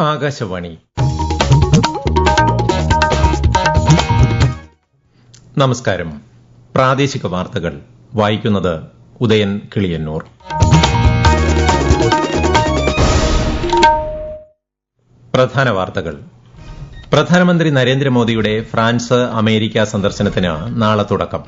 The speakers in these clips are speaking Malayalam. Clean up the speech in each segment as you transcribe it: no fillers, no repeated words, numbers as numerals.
ആകാശവാണി. നമസ്കാരം. പ്രാദേശിക വാർത്തകൾ വായിക്കുന്നത് ഉദയൻ കിളിയന്നൂർ. പ്രധാന വാർത്തകൾ. പ്രധാനമന്ത്രി നരേന്ദ്രമോദിയുടെ ഫ്രാൻസ് അമേരിക്ക സന്ദർശനത്തിന് നാളെ തുടക്കം.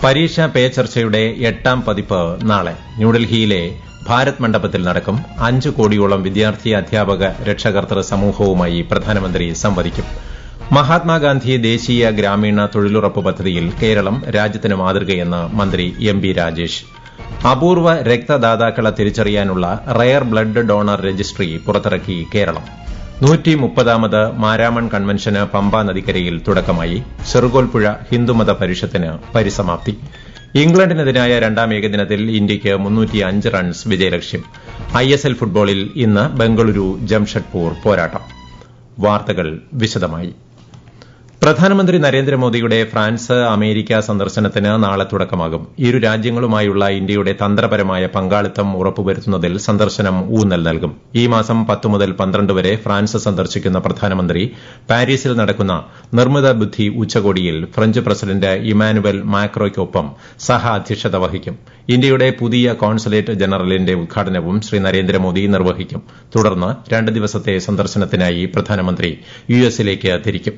പരീക്ഷാ പേ ചർച്ചയുടെ 8ാം പതിപ്പ് നാളെ ന്യൂഡൽഹിയിലെ ഭാരത് മണ്ഡപത്തിൽ നടക്കും. 5 കോടിയോളം വിദ്യാർത്ഥി അധ്യാപക രക്ഷകർതൃ സമൂഹവുമായി പ്രധാനമന്ത്രി സംവദിക്കും. മഹാത്മാഗാന്ധി ദേശീയ ഗ്രാമീണ തൊഴിലുറപ്പ് പദ്ധതിയിൽ കേരളം രാജ്യത്തിന് മാതൃകയെന്ന് മന്ത്രി എം ബി രാജേഷ്. അപൂർവ രക്തദാതാക്കളെ തിരിച്ചറിയാനുള്ള റയർ ബ്ലഡ് ഡോണർ രജിസ്ട്രി പുറത്തിറക്കി കേരളം. 130ാമത് മാരാമൺ കൺവെൻഷന് പമ്പാ നദിക്കരയിൽ തുടക്കമായി. ചെറുകോൽപ്പുഴ ഹിന്ദുമത പരിഷത്തിന് പരിസമാപ്തി. ഇംഗ്ലണ്ടിനെതിരായ 2ാം ഏകദിനത്തിൽ ഇന്ത്യയ്ക്ക് 305 റൺസ് വിജയലക്ഷ്യം. ISL ഫുട്ബോളിൽ ഇന്ന് ബംഗളൂരു ജംഷഡ്പൂർ പോരാട്ടം. വാർത്തകൾ വിശദമായി. പ്രധാനമന്ത്രി നരേന്ദ്രമോദിയുടെ ഫ്രാൻസ് അമേരിക്ക സന്ദർശനത്തിന് നാളെ തുടക്കമാകും. ഇരു രാജ്യങ്ങളുമായുള്ള ഇന്ത്യയുടെ തന്ത്രപരമായ പങ്കാളിത്തം ഉറപ്പുവരുത്തുന്നതിൽ സന്ദർശനം ഊന്നൽ നൽകും. ഈ മാസം 10 മുതൽ 12 വരെ ഫ്രാൻസ് സന്ദർശിക്കുന്ന പ്രധാനമന്ത്രി പാരീസിൽ നടക്കുന്ന നിർമ്മിത ബുദ്ധി ഉച്ചകോടിയിൽ ഫ്രഞ്ച് പ്രസിഡന്റ് ഇമാനുവൽ മാക്രോയ്ക്കൊപ്പം സഹ അധ്യക്ഷത വഹിക്കും. ഇന്ത്യയുടെ പുതിയ കോൺസുലേറ്റ് ജനറലിന്റെ ഉദ്ഘാടനവും ശ്രീ നരേന്ദ്രമോദി നിർവഹിക്കും. തുടർന്ന് 2 ദിവസത്തെ സന്ദർശനത്തിനായി പ്രധാനമന്ത്രി യുഎസിലേക്ക് തിരിക്കും.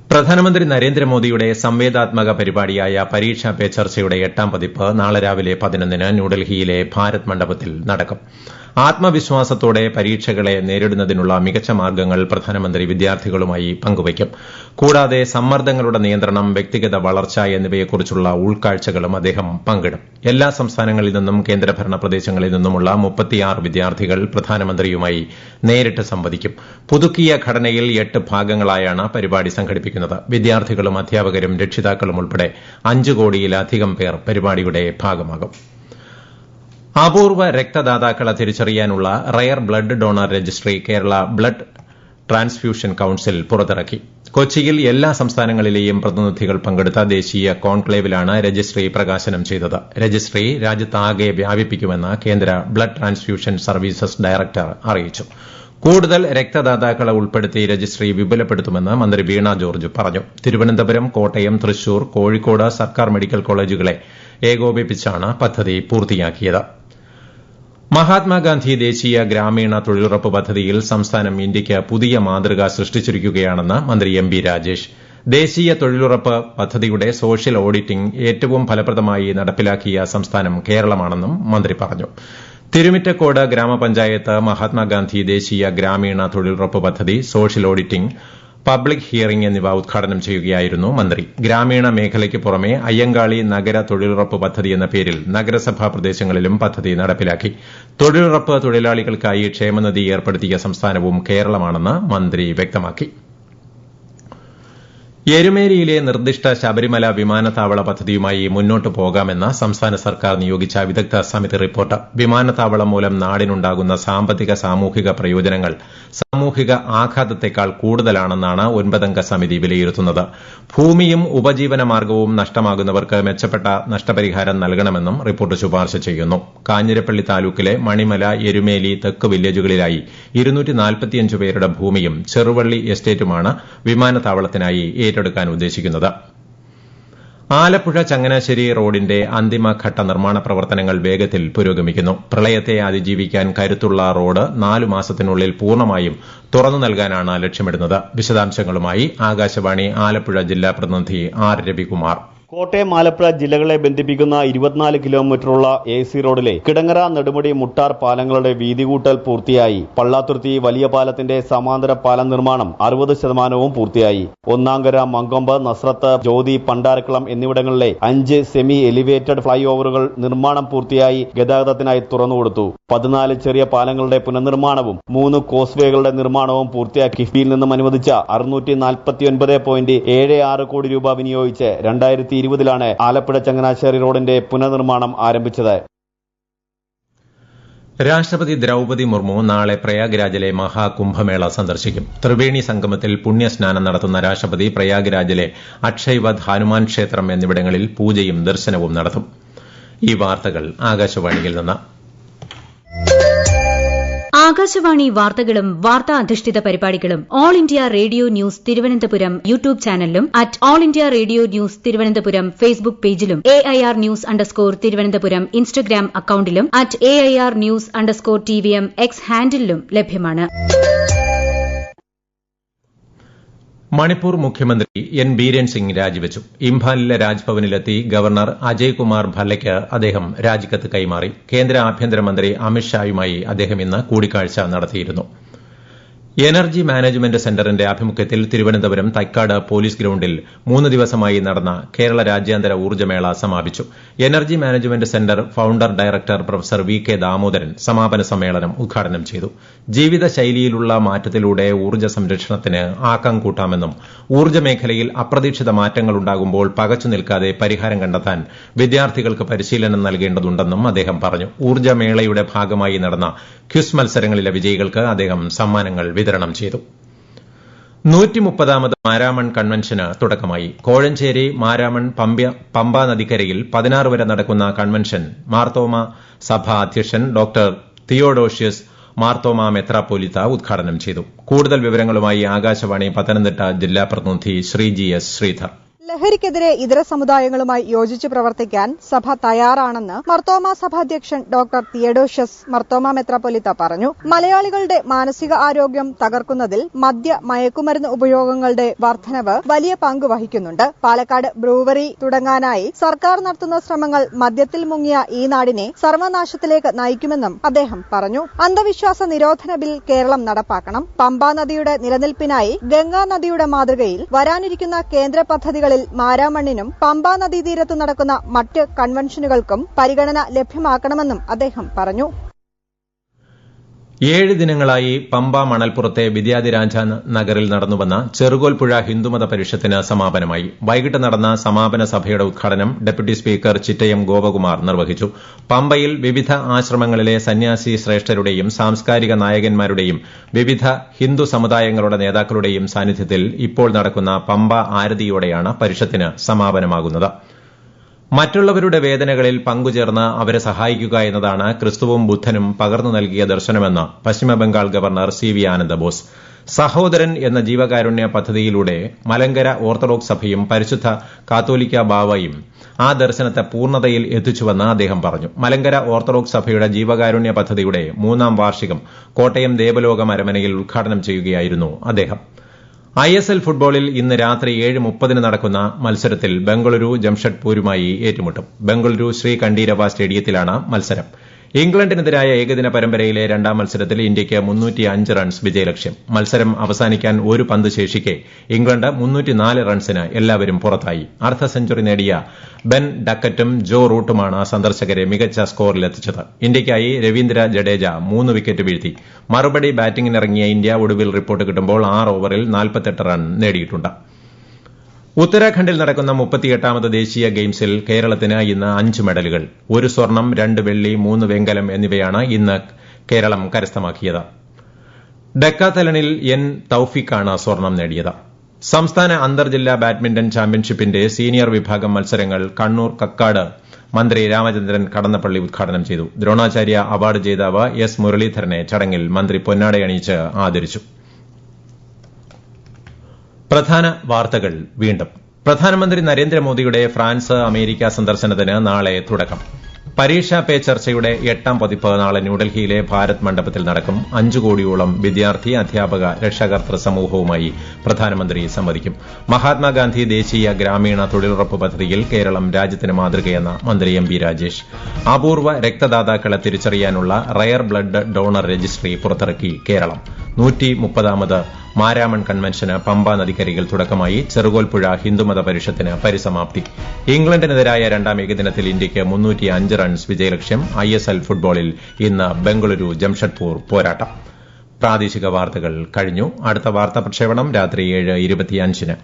പ്രധാനമന്ത്രി നരേന്ദ്രമോദിയുടെ സംവേദാത്മക പരിപാടിയായ പരീക്ഷാ പേ ചർച്ചയുടെ 8ാം പതിപ്പ് നാളെ രാവിലെ 11-ന് ന്യൂഡൽഹിയിലെ ഭാരത് മണ്ഡപത്തിൽ നടക്കും. ആത്മവിശ്വാസത്തോടെ പരീക്ഷകളെ നേരിടുന്നതിനുള്ള മികച്ച മാർഗ്ഗങ്ങൾ പ്രധാനമന്ത്രി വിദ്യാർത്ഥികളുമായി പങ്കുവയ്ക്കും. കൂടാതെ സമ്മർദ്ദങ്ങളുടെ നിയന്ത്രണം, വ്യക്തിഗത വളർച്ച എന്നിവയെക്കുറിച്ചുള്ള ഉൾക്കാഴ്ചകളും അദ്ദേഹം പങ്കിടും. എല്ലാ സംസ്ഥാനങ്ങളിൽ നിന്നും കേന്ദ്രഭരണ പ്രദേശങ്ങളിൽ നിന്നുമുള്ള 36 വിദ്യാർത്ഥികൾ പ്രധാനമന്ത്രിയുമായി നേരിട്ട് സംവദിക്കും. പുതുക്കിയ ഘടനയിൽ 8 ഭാഗങ്ങളായാണ് പരിപാടി സംഘടിപ്പിക്കുന്നത്. വിദ്യാർത്ഥികളും അധ്യാപകരും രക്ഷിതാക്കളും ഉൾപ്പെടെ 5 കോടിയിലധികം പേർ പരിപാടിയുടെ ഭാഗമാകും. അപൂർവ രക്തദാതാക്കളെ തിരിച്ചറിയാനുള്ള rare blood donor registry Kerala blood transfusion council പുറത്തിറക്കി. കൊച്ചിയിൽ എല്ലാ സംസ്ഥാനങ്ങളിലെയും പ്രതിനിധികൾ പങ്കെടുത്ത ദേശീയ കോൺക്ലേവിലാണ് രജിസ്ട്രി പ്രകാശനം ചെയ്തത്. രജിസ്ട്രി രാജ്യത്താകെ വ്യാപിപ്പിക്കുമെന്ന് കേന്ദ്ര ബ്ലഡ് ട്രാൻസ്ഫ്യൂഷൻ സർവീസസ് ഡയറക്ടർ അറിയിച്ചു. കൂടുതൽ രക്തദാതാക്കളെ ഉൾപ്പെടുത്തി രജിസ്ട്രി വിപുലപ്പെടുത്തുമെന്ന് മന്ത്രി വീണ ജോർജ് പറഞ്ഞു. തിരുവനന്തപുരം, കോട്ടയം, തൃശൂർ, കോഴിക്കോട് സർക്കാർ മെഡിക്കൽ കോളേജുകളെ ഏകോപിപ്പിച്ചാണ് പദ്ധതി പൂർത്തിയാക്കിയത്. മഹാത്മാഗാന്ധി ദേശീയ ഗ്രാമീണ തൊഴിലുറപ്പ് പദ്ധതിയിൽ സംസ്ഥാനം ഇന്ത്യയ്ക്ക് പുതിയ മാതൃക സൃഷ്ടിച്ചിരിക്കുകയാണെന്ന് മന്ത്രി എം ബി രാജേഷ്. ദേശീയ തൊഴിലുറപ്പ് പദ്ധതിയുടെ സോഷ്യൽ ഓഡിറ്റിംഗ് ഏറ്റവും ഫലപ്രദമായി നടപ്പിലാക്കിയ സംസ്ഥാനം കേരളമാണെന്നും മന്ത്രി പറഞ്ഞു. തിരുമിറ്റക്കോട് ഗ്രാമപഞ്ചായത്ത് മഹാത്മാഗാന്ധി ദേശീയ ഗ്രാമീണ തൊഴിലുറപ്പ് പദ്ധതി, സോഷ്യൽ ഓഡിറ്റിംഗ്, പബ്ലിക് ഹിയറിംഗ് എന്നിവ ഉദ്ഘാടനം ചെയ്യുകയായിരുന്നു മന്ത്രി. ഗ്രാമീണ മേഖലയ്ക്ക് പുറമെ അയ്യങ്കാളി നഗര തൊഴിലുറപ്പ് പദ്ധതി എന്ന പേരിൽ നഗരസഭാ പ്രദേശങ്ങളിലും പദ്ധതി നടപ്പിലാക്കി. തൊഴിലുറപ്പ് തൊഴിലാളികൾക്കായി ക്ഷേമനിധി ഏർപ്പെടുത്തിയ സംസ്ഥാനവും കേരളമാണെന്ന് മന്ത്രി വ്യക്തമാക്കി. എരുമേലിയിലെ നിർദ്ദിഷ്ട ശബരിമല വിമാനത്താവള പദ്ധതിയുമായി മുന്നോട്ട് പോകാമെന്ന സംസ്ഥാന സർക്കാർ നിയോഗിച്ച വിദഗ്ധ സമിതി റിപ്പോർട്ട്. വിമാനത്താവളം മൂലം നാടിനുണ്ടാകുന്ന സാമ്പത്തിക സാമൂഹിക പ്രയോജനങ്ങൾ സാമൂഹിക ആഘാതത്തെക്കാൾ കൂടുതലാണെന്നാണ് 9-അംഗ സമിതി വിലയിരുത്തുന്നത്. ഭൂമിയും ഉപജീവന മാർഗ്ഗവും നഷ്ടമാകുന്നവർക്ക് മെച്ചപ്പെട്ട നഷ്ടപരിഹാരം നൽകണമെന്നും റിപ്പോർട്ട് ശുപാർശ ചെയ്യുന്നു. കാഞ്ഞിരപ്പള്ളി താലൂക്കിലെ മണിമല, എരുമേലി, തെക്ക് വില്ലേജുകളിലായി 245 പേരുടെ ഭൂമിയും ചെറുവള്ളി എസ്റ്റേറ്റുമാണ് വിമാനത്താവളത്തിനായി ഏറ്റെടുക്കാൻ ഉദ്ദേശിക്കുന്നത്. ആലപ്പുഴ ചങ്ങനാശ്ശേരി റോഡിന്റെ അന്തിമഘട്ട നിർമ്മാണ പ്രവർത്തനങ്ങൾ വേഗത്തിൽ പുരോഗമിക്കുന്നു. പ്രളയത്തെ അതിജീവിക്കാൻ കരുത്തുള്ള റോഡ് 4 മാസത്തിനുള്ളിൽ പൂർണ്ണമായും തുറന്നു നൽകാനാണ് ലക്ഷ്യമിടുന്നത്. വിശദാംശങ്ങളുമായി ആകാശവാണി ആലപ്പുഴ ജില്ലാ പ്രതിനിധി ആർ രവികുമാർ. കോട്ടയം, ആലപ്പുഴ ജില്ലകളെ ബന്ധിപ്പിക്കുന്ന 24 കിലോമീറ്ററുള്ള AC റോഡിലെ കിടങ്ങറ, നെടുമുടി, മുട്ടാർ പാലങ്ങളുടെ വീതികൂട്ടൽ പൂർത്തിയായി. പള്ളാത്തുരുത്തി വലിയ പാലത്തിന്റെ സമാന്തര പാലം നിർമ്മാണം 60% പൂർത്തിയായി. ഒന്നാങ്കര, മങ്കൊമ്പ്, നസ്രത്ത്, ജ്യോതി, പണ്ടാരക്കുളം എന്നിവിടങ്ങളിലെ 5 സെമി എലിവേറ്റഡ് ഫ്ളൈ ഓവറുകൾ നിർമ്മാണം പൂർത്തിയായി ഗതാഗതത്തിനായി തുറന്നുകൊടുത്തു. 14 ചെറിയ പാലങ്ങളുടെ പുനർനിർമ്മാണവും 3 കോസ്വേകളുടെ നിർമ്മാണവും പൂർത്തിയാക്കി. കിഫ്ബിയിൽ നിന്നും അനുവദിച്ച 649.76 കോടി രൂപ വിനിയോഗിച്ച് 2020-ലാണ് ആലപ്പുഴ ചങ്ങനാശ്ശേരി റോഡിന്റെ പുനർനിർമ്മാണം ആരംഭിച്ചത്. രാഷ്ട്രപതി ദ്രൌപദി മുർമു നാളെ പ്രയാഗ്രാജിലെ മഹാകുംഭമേള സന്ദർശിക്കും. ത്രിവേണി സംഗമത്തിൽ പുണ്യസ്നാനം നടത്തുന്ന രാഷ്ട്രപതി പ്രയാഗ്രാജിലെ അക്ഷയ്വദ്, ഹനുമാൻ ക്ഷേത്രം എന്നിവിടങ്ങളിൽ പൂജയും ദർശനവും നടത്തും. ഈ വാർത്തകൾ ആകാശവാണിയിൽ നിന്ന്. ആകാശവാണി വാർത്തകളും വാർത്താ അധിഷ്ഠിത പരിപാടികളും all India radio news Thiruvananthapuram YouTube ചാനലിലും at all India radio news Thiruvananthapuram Facebook പേജിലും AIR ന്യൂസ് _തിരുവനന്തപുരം ഇൻസ്റ്റഗ്രാം അക്കൌണ്ടിലും at AIR news _TVM X ഹാൻഡിലും ലഭ്യമാണ്. മണിപ്പൂർ മുഖ്യമന്ത്രി എൻ ബീരൻ സിംഗ് രാജിവച്ചു. ഇംഫാലിലെ രാജ്ഭവനിലെത്തി ഗവർണർ അജയ് കുമാർ ഭല്ലയ്ക്ക് അദ്ദേഹം രാജിക്കത്ത് കൈമാറി. കേന്ദ്ര ആഭ്യന്തരമന്ത്രി അമിത്ഷായുമായി അദ്ദേഹം ഇന്ന് കൂടിക്കാഴ്ച നടത്തിയിരുന്നു. എനർജി മാനേജ്മെന്റ് സെന്ററിന്റെ ആഭിമുഖ്യത്തിൽ തിരുവനന്തപുരം തൈക്കാട് പോലീസ് ഗ്രൌണ്ടിൽ 3 ദിവസമായി നടന്ന കേരള രാജ്യാന്തര ഊർജ്ജമേള സമാപിച്ചു. Energy management centre ഫൌണ്ടർ director professor VK Damodaran സമാപന സമ്മേളനം ഉദ്ഘാടനം ചെയ്തു. ജീവിതശൈലിയിലുള്ള മാറ്റത്തിലൂടെ ഊർജ്ജ സംരക്ഷണത്തിന് ആക്കം കൂട്ടാമെന്നും ഊർജ്ജ മേഖലയിൽ അപ്രതീക്ഷിത മാറ്റങ്ങൾ ഉണ്ടാകുമ്പോൾ പകച്ചു നിൽക്കാതെ പരിഹാരം കണ്ടെത്താൻ വിദ്യാർത്ഥികൾക്ക് പരിശീലനം നൽകേണ്ടതുണ്ടെന്നും അദ്ദേഹം പറഞ്ഞു. ഊർജ്ജമേളയുടെ ഭാഗമായി നടന്ന ക്വിസ് മത്സരങ്ങളിലെ വിജയികൾക്ക് അദ്ദേഹം സമ്മാനങ്ങൾ വിതരണം ചെയ്തു. 130ാമത് മാരാമൺ കൺവെൻഷന് തുടക്കമായി. കോഴഞ്ചേരി മാരാമൺ പമ്പ നദിക്കരയിൽ 16 വരെ നടക്കുന്ന കൺവെൻഷൻ മാർത്തോമ സഭ അധ്യക്ഷൻ ഡോക്ടർ തിയോഡോഷ്യസ് മാർത്തോമ മെത്രാപ്പോലിത്ത ഉദ്ഘാടനം ചെയ്തു. കൂടുതൽ വിവരങ്ങളുമായി ആകാശവാണി പത്തനംതിട്ട ജില്ലാ പ്രതിനിധി ശ്രീജി എസ് ശ്രീധർ. ലഹരിക്കെതിരെ ഇതര സമുദായങ്ങളുമായി യോജിച്ച് പ്രവർത്തിക്കാൻ സഭ തയ്യാറാണെന്ന് മർത്തോമ സഭാധ്യക്ഷൻ ഡോക്ടർ തിയഡോഷ്യസ് മർത്തോമ മെത്രാപ്പൊലിത്ത പറഞ്ഞു. മലയാളികളുടെ മാനസിക ആരോഗ്യം തകർക്കുന്നതിൽ മയക്കുമരുന്ന് ഉപയോഗങ്ങളുടെ വർധനവ് വലിയ പങ്ക് വഹിക്കുന്നുണ്ട്. പാലക്കാട് ബ്രൂവറി തുടങ്ങാനായി സർക്കാർ നടത്തുന്ന ശ്രമങ്ങൾ മദ്യത്തിൽ മുങ്ങിയ ഈ നാടിനെ സർവനാശത്തിലേക്ക് നയിക്കുമെന്നും അദ്ദേഹം പറഞ്ഞു. അന്ധവിശ്വാസ നിരോധന ബിൽ കേരളം നടപ്പാക്കണം. പമ്പാ നദിയുടെ നിലനിൽപ്പിനായി ഗംഗാ നദിയുടെ മാതൃകയിൽ വരാനിരിക്കുന്ന കേന്ദ്ര പദ്ധതികളിൽ മാരാമണ്ണിനും പമ്പാ നദീതീരത്ത് നടക്കുന്ന മറ്റ് കൺവെൻഷനുകൾക്കും പരിഗണന ലഭ്യമാക്കണമെന്നും അദ്ദേഹം പറഞ്ഞു. 7 ദിനങ്ങളായി പമ്പ മണൽപ്പുറത്തെ വിദ്യാധിരാജ നഗറിൽ നടന്നുവന്ന ചെറുകോൽപ്പുഴ ഹിന്ദുമത പരിഷത്തിന് സമാപനമായി. വൈകിട്ട് നടന്ന സമാപന സഭയുടെ ഉദ്ഘാടനം ഡെപ്യൂട്ടി സ്പീക്കർ ചിറ്റയം ഗോപകുമാർ നിർവഹിച്ചു. പമ്പയിൽ വിവിധ ആശ്രമങ്ങളിലെ സന്യാസി ശ്രേഷ്ഠരുടെയും സാംസ്കാരിക നായകന്മാരുടെയും വിവിധ ഹിന്ദു സമുദായങ്ങളുടെ നേതാക്കളുടെയും സാന്നിധ്യത്തിൽ ഇപ്പോൾ നടക്കുന്ന പമ്പ ആരതിയോടെയാണ് പരിഷത്തിന് സമാപനമാകുന്നത്. മറ്റുള്ളവരുടെ വേദനകളിൽ പങ്കുചേർന്ന് അവരെ സഹായിക്കുക എന്നതാണ് ക്രിസ്തുവും ബുദ്ധനും പകർന്നു നൽകിയ ദർശനമെന്ന് പശ്ചിമബംഗാൾ ഗവർണർ CV ആനന്ദബോസ്. സഹോദരൻ എന്ന ജീവകാരുണ്യ പദ്ധതിയിലൂടെ മലങ്കര ഓർത്തഡോക്സ് സഭയും പരിശുദ്ധ കാത്തോലിക്ക ബാവയും ആ ദർശനത്തെ പൂർണ്ണതയിൽ എത്തിച്ചുവെന്ന് അദ്ദേഹം പറഞ്ഞു. മലങ്കര ഓർത്തഡോക്സ് സഭയുടെ ജീവകാരുണ്യ പദ്ധതിയുടെ 3ാം വാർഷികം കോട്ടയം ദേവലോകം അരമനയിൽ ഉദ്ഘാടനം ചെയ്യുകയായിരുന്നു അദ്ദേഹം. ISL ഫുട്ബോളിൽ ഇന്ന് രാത്രി 7:30 നടക്കുന്ന മത്സരത്തിൽ ബംഗളൂരു ജംഷഡ്പൂരുമായി ഏറ്റുമുട്ടും. ബംഗളൂരു ശ്രീ കണ്ഠീരവ സ്റ്റേഡിയത്തിലാണ് മത്സരം. ഇംഗ്ലണ്ടിനെതിരായ ഏകദിന പരമ്പരയിലെ 2ാം മത്സരത്തിൽ ഇന്ത്യയ്ക്ക് 305 റൺസ് വിജയലക്ഷ്യം. മത്സരം അവസാനിക്കാൻ ഒരു പന്ത് ശേഷിക്കെ ഇംഗ്ലണ്ട് 304 റൺസിന് എല്ലാവരും പുറത്തായി. അർദ്ധ സെഞ്ചുറി നേടിയ ബെൻ ഡക്കറ്റും ജോ റൂട്ടുമാണ് സന്ദർശകരെ മികച്ച സ്കോറിലെത്തിച്ചത്. ഇന്ത്യയ്ക്കായി രവീന്ദ്ര ജഡേജ 3 വിക്കറ്റ് വീഴ്ത്തി. മറുപടി ബാറ്റിംഗിനിറങ്ങിയ ഇന്ത്യ ഒടുവിൽ റിപ്പോർട്ട് കിട്ടുമ്പോൾ 6 ഓവറിൽ 48 റൺ നേടിയിട്ടുണ്ട്. ഉത്തരാഖണ്ഡിൽ നടക്കുന്ന 38ാമത് ദേശീയ ഗെയിംസിൽ കേരളത്തിന് ഇന്ന് 5 മെഡലുകൾ. 1 സ്വർണം, 2 വെള്ളി, 3 വെങ്കലം എന്നിവയാണ് ഇന്ന് കേരളം കരസ്ഥമാക്കിയത്. ഡെക്കാത്തലണിൽ N തൌഫീഖാണ് സ്വർണം നേടിയത്. സംസ്ഥാന അന്തർജില്ലാ ബാഡ്മിന്റൺ ചാമ്പ്യൻഷിപ്പിന്റെ സീനിയർ വിഭാഗം മത്സരങ്ങൾ കണ്ണൂർ കക്കാട് മന്ത്രി രാമചന്ദ്രൻ കടന്നപ്പള്ളി ഉദ്ഘാടനം ചെയ്തു. ദ്രോണാചാര്യ അവാർഡ് ജേതാവ് S മുരളീധരനെ ചടങ്ങിൽ മന്ത്രി പൊന്നാടയണിയിച്ച് ആദരിച്ചു. പ്രധാന വാർത്തകൾ വീണ്ടും. പ്രധാനമന്ത്രി നരേന്ദ്രമോദിയുടെ ഫ്രാൻസ് അമേരിക്ക സന്ദർശനത്തിന് നാളെ തുടക്കം. പരീക്ഷാ പേ ചർച്ചയുടെ 8ാം പതിപ്പ് നാളെ ന്യൂഡൽഹിയിലെ ഭാരത് മണ്ഡപത്തിൽ നടക്കും. 5 കോടിയോളം വിദ്യാർത്ഥി, അധ്യാപക, രക്ഷാകർതൃ സമൂഹവുമായി പ്രധാനമന്ത്രി സംവദിക്കും. മഹാത്മാഗാന്ധി ദേശീയ ഗ്രാമീണ തൊഴിലുറപ്പ് പദ്ധതിയിൽ കേരളം രാജ്യത്തിന് മാതൃകയെന്ന മന്ത്രി MB രാജേഷ്. അപൂർവ രക്തദാതാക്കളെ തിരിച്ചറിയാനുള്ള റയർ ബ്ലഡ് ഡോണർ രജിസ്ട്രി പുറത്തിറക്കി കേരളം. 130ാമത് മാരാമൺ കൺവെൻഷന് പമ്പ നദിക്കരയിൽ തുടക്കമായി. ചെറുകോൽപ്പുഴ ഹിന്ദുമത പരിഷത്തിന് പരിസമാപ്തി. ഇംഗ്ലണ്ടിനെതിരായ 2ാം ഏകദിനത്തിൽ ഇന്ത്യയ്ക്ക് 305 റൺസ് വിജയലക്ഷ്യം. ISL ഫുട്ബോളിൽ ഇന്ന് ബംഗളൂരു ജംഷഡ്പൂർ പോരാട്ടം. പ്രാദേശിക വാർത്തകൾ കഴിഞ്ഞു. അടുത്ത വാർത്താ പ്രക്ഷേപണം രാത്രി 7:25.